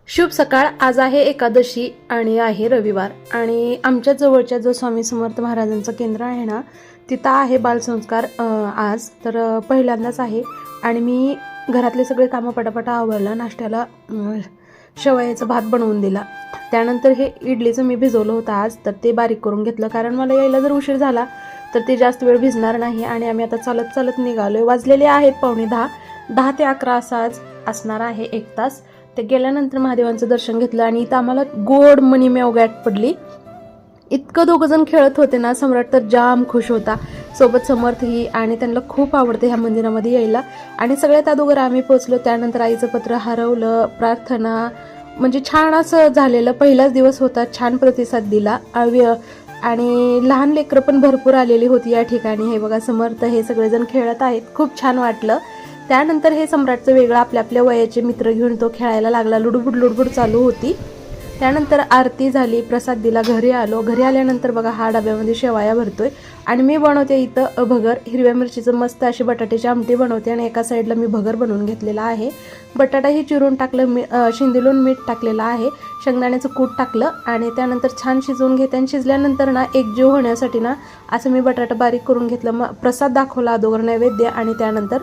शुभ सकाळ. आज आहे एकादशी आणि आहे रविवार आणि आमच्या जवळच्या जो स्वामी समर्थ महाराजांचं केंद्र आहे ना, तिथं आहे बालसंस्कार आज तर पहिल्यांदाच आहे. आणि मी घरातले सगळे कामं पटापटा आवरलं. नाश्त्याला शेवयाचा भात बनवून दिला. त्यानंतर हे इडलीचं मी भिजवलं होतं आज, तर ते बारीक करून घेतलं, कारण मला यायला जर उशीर झाला तर ते जास्त वेळ भिजणार नाही. आणि आम्ही आता चालत चालत निघालोय. वाजलेले आहेत 9:45. 10 ते 11 असा आज असणार आहे, 1 तास. ते गेल्यानंतर महादेवांचं दर्शन घेतलं आणि इथं आम्हाला गोड मणी मेवगॅट पडली. इतकं दोघं जण खेळत होते ना. सम्राट तर जाम खुश होता, सोबत समर्थही, आणि त्यांना खूप आवडते ह्या मंदिरामध्ये यायला. आणि सगळ्यात अगोदर आम्ही पोचलो. त्यानंतर आईचं पत्र हरवलं, प्रार्थना, म्हणजे छान असं झालेलं. पहिलाच दिवस होता, छान प्रतिसाद दिला. आणि लहान लेकरं पण भरपूर आलेली होती या ठिकाणी. हे बघा समर्थ हे सगळेजण खेळत आहेत, खूप छान वाटलं. त्यानंतर हे सम्राटचं वेगळं आपल्या आपल्या वयाचे मित्र घेऊन तो खेळायला लागला. लुडबुड चालू होती. त्यानंतर आरती झाली, प्रसाद दिला, घरी आलो. घरी आल्यानंतर बघा हा डब्यामध्ये शेवाया भरतोय आणि मी बनवते इथं भगर. हिरव्या मिरचीचं मस्त अशी बटाट्याची आमटी बनवते आणि एका साईडला मी भगर बनवून घेतलेला आहे. बटाटाही चिरून टाकलं, शिंदिलून मीठ टाकलेलं आहे, शेंगदाण्याचं कूट टाकलं आणि त्यानंतर छान शिजवून घेते. आणि शिजल्यानंतर ना एकजीव होण्यासाठी ना असं मी बटाटा बारीक करून घेतलं. मग प्रसाद दाखवला अगोदर, नैवेद्य, आणि त्यानंतर